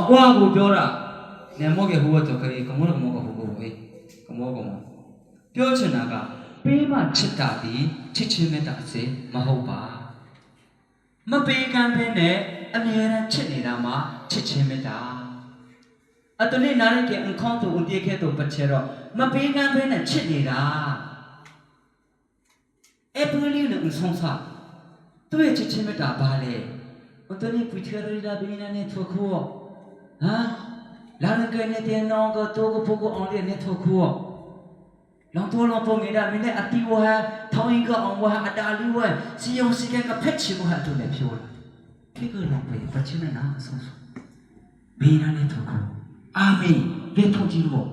qua bù cho ra nè mua cái hùa cho cái có mua cái hùa ấy có muaပြောချင်တာကပေးမှချစ်တာဒီချစ်ချင်းမေတ္တာစေမဟုတ်ပါမပေးကမ်းဖင်းနဲ့အမြဲတမ်းချစ်နေတာမှာချစ်ချင်းမေတ္တာအတနေ့နားရကအန်ခေါင်းတို့ဦးတည်ခဲ့တော့ပတ်ချေတော့မပေးကမ်းဖင်းနဲ့ချစ်နေတာအပူလေးနဲ့ဆုံးစားသူ့ရဲ့ချစ်ချင်းမေတ္တာဘာလဲအတနေ့ပြထရရဘင်းနဲ့ထုတ်ခေါ်ဟာလာရကနေတဲ့နောင်ကတော့ကိုဖို့ကိုအောင်တဲ့နဲ့ထုတ်ခေါ်လောင်တော်လောင်ပုံနေတာမင်းနဲ့အတီဝဟာထောင်းရင်ကအောင်ဝဟာအတားလေးဝစီယုံစီကကဖက်ချင်ဝဟာတို့လည်းပြောလာခေကလောင်ပဲပတ်ချင်နာအဆုံးဆုံးဘေးနာနဲ့ထုတ်ခေါ်အာမင်ဘယ်ထုတ်ကြည့်လို့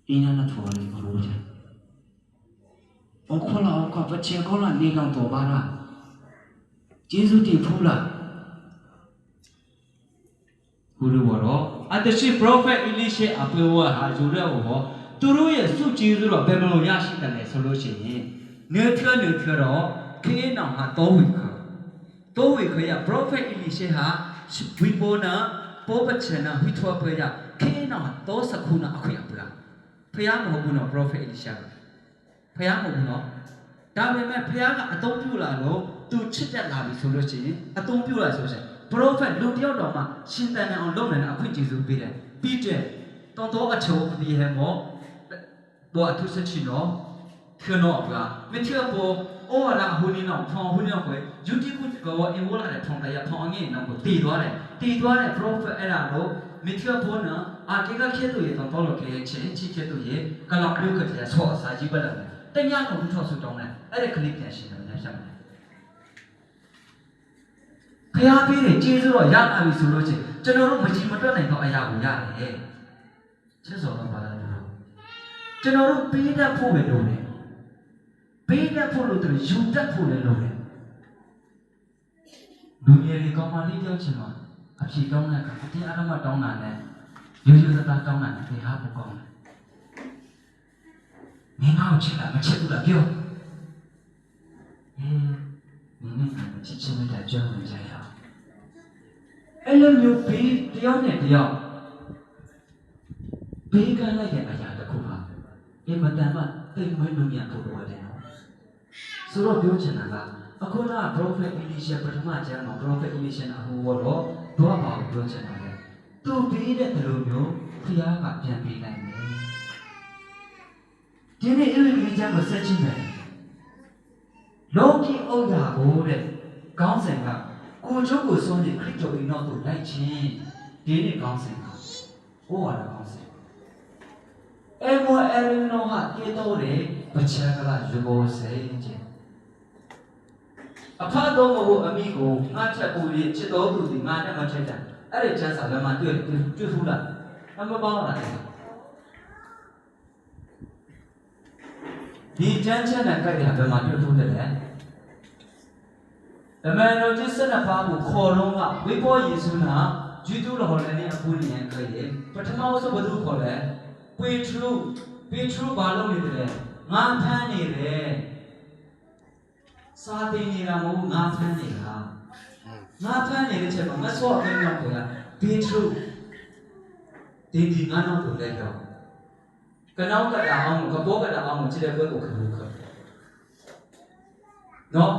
အင်းနာထုတ်ရလို့လို့ချင်အခုလာကပတ်ချင်ကောလာနေကောင်တော်ပါလားကျေးဇူးတင်ဖူးလားဘုရားဘောတော့အတရှိ prophet Elisha အပေဝဟာဂျူရဲဘောသူတို့ရဲ့စုကြည်ဆိုတော့ဘယ်မလို့ရရှိတယ်လဲဆိုလို့ရှိရင်နေဖြောတော့ခေနောင်ဟာတောဝိခရ prophet Elisha ဟာဝိဘောနာပေါ်ပချနာဝိထွားပွဲရခေနောင်ဟာတောစခုနာအခွင့်အပလားဖះမဟုတ်ဘူးနော် prophet Elisha ဖះမဟုတ်ဘူးနော်ဒါပေမဲ့ဖះကအသုံးပြုလာလို့သူချစ်တက်လာပြီဆိုလို့ရှိရင်အသုံးပြုလာဆိုရင် prophet လူတယောက်တော်မှာရှင်တန်အောင်လုပ်နိုင်တဲ့အခွင့်အရေးပေးတယ်ပြီးတဲ့တော်အချိုးအပြီးဟဲ့မောဘောအထုစချီနော်ခေနောအပလားမချေဘောအော်လာဟိုနေနော်ဖောင်းဟိုနေနော်ကိုယူတီကုကောအင်ဝလာတဲ့ထောင်းတရားဖောင်းငင်းနော်ကိုတီသွားတယ် prophet အဲ့ဒါတော့မချေဘောနော်အာကေကခဲတို့ရေတော့တော်လို့ခဲချင်းချီခဲတို့ရေကလောက်ပြုတ်ကြတဲ့ဆောအစာကြီးပဲလားတညတော့ထောက်ဆူတောင်းတယ်အဲ့ဒီကလေးပြန်ရှင်းတယ်ညရှာတယ်ဖျားပေးတယ်ကျေးဇူးတော့ရလာပြီဆိုလို့ချင်းကျွန်တော်တို့မကြည်မတွက်နိုင်တော့အရာကိုရတယ်ချစ်စော်တော့ပါလားကျွန်တော်တို့ပေးတတ်ဖို့ပဲလုပ်တယ်ပေးတတ်ဖို့လို့သူယူတတ်ဖို့လည်းလုပ်တယ်လူငယ်တွေကောင်းမှလေးပြောချင်တော့အဖြေတောင်းတဲ့အခါအတင်းအဓမ္မတောင်းတာနဲ့ရိုးရိုးသားသားတောင်းတာနဲ့ဟာပိုကောင်းတယ်မင်းငါ့ကိုချစ်လားမချစ်ဘူးလားပြောမင်းနဲ့ချစ်ချင်တဲ့ကြောင်းကိုကြားရအောင်အဲ့လိုမျိုးပေးတယောက်နဲ့တယောက်ပေးကမ်းလိုက်တဲ့အရာတစ်ခုပါအင်မတန်မှတိမ်မွေးလို့မြန်ဖို့လိုတယ်နော်ဆိုတော့ပြောချင်တာကအခုနက prophet Elisha ပထမကျမ်းမှာ prophet Elisha အဟိုတော့တော့ပါပြောချင်တာလေသူပေးတဲ့လူမျိုးဖျားကပြန်ပေးနိုင်တယ်ဒီနေ့အဲ့ဒီကျမ်းကိုဆက်ကြည့်မယ်လောကီဩရာဘိုးတဲ့ကောင်းစဉ်ကကိုကျုပ်ကိုစွန့်တဲ့ခရစ်တော်၏နောက်သို့လိုက်ခြင်းဒီနေ့ကောင်းစဉ်ကဩဝါဒကောင်းစဉ်အမေအရနောဟာတေတော်တဲ့ပချာကလာယူဘောစေခြင်းအဖတော်မဟုတ်အမိကိုငါချက်ပူပြီးချစ်တော်သူဒီငါနဲ့မချက်တယ်အဲ့ဒီချမ်းစာလည်းမတွေ့ဖူးလားအမပေါင်းလားဒီချမ်းချမ်းနဲ့ကြိုက်တာဘယ်မှာတွေ့ဖူးတယ်လဲအမှန်တော့ကျစနပါကိုခေါ်တော့ကဝိဘောယေစုနာဂျူးတူလော်လည်းနဲ့အခုနေရခဲ့တယ်ပထမဆုံးဘယ်သူခေါ်လဲပေထရုဘာလုပ်နေတယ်ငါဖမ်းနေတယ်စာတင်နေတာမဟုတ်ငါဖမ်းနေတာငါဖမ်းနေတဲ့ချက်မှာမဆော့အင်းတော့ခေါ်တာပေထရုဒီငါတော့ကိုလည်းကြောက်ကနောက်ကတာအောင်ကဘောကတာအောင်ခြေတဲ့ဘက်ကိုခလို့ခနော်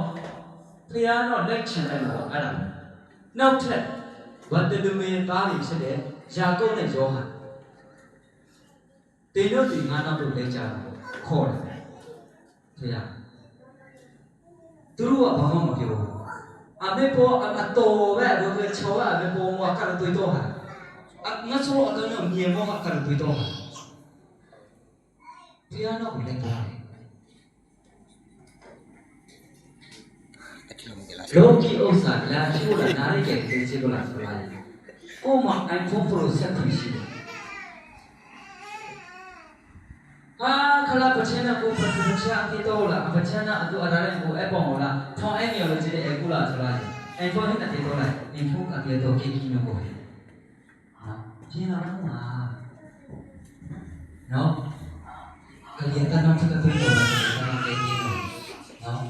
ဖျားတော့လက်ချင်တယ်လို့အဲ့ဒါနောက်ထပ်ဝတ္တလူမေသားတွေဖြစ်တဲ့ယာကုပ်နဲ့ယောဟန်တေတို့ဒီငါနောက်တို့လဲကြတာခေါ်တယ်ဖျားသူတို့ကဘာမှမပြောဘူးအမေပေါ်အတော်ပဲဘယ်ချောအမေပေါ်မှာကလည်းတွေ့တော့ဟာငါဆိုအကတော့မြေမောကလည်းတွေ့တော့ဟာဖျားတော့လည်းကြတယ်လောကီဥစ္စာလာချိုးလာနားရတဲ့ကိစ္စကိုလာဆိုလိုက်ကိုမ iPhone Pro ဆက်ပြီးရှိတယ်ဟာခလာပချင်နာကိုပတ်စချာတီတော့လာပချင်နာအတူအရာနဲ့ကိုအပေါ်ဟောလာထောင်းအဲ့မြေလို့ကြည့်တဲ့အခုလာဆိုလိုက် iPhone နဲ့တီတော့လိုက် iPhone ကတီတော့ကိကိမျိုးကိုဟာကျင်းလာတော့မှာနော်ကလေးကတော့သူ့ကိုပြောတာကတော့ကိကိမျိုးနော်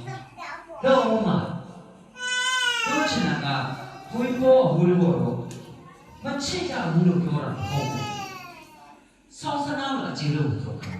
တော့မှာပြောချင်တာကဘုန်းကြီးဘောဟိုလိုဘော မချစ်ကြဘူးလို့ပြောတာမဟုတ်ဘူးဆောင်းစနားကအခြေလို့ဆိုခါ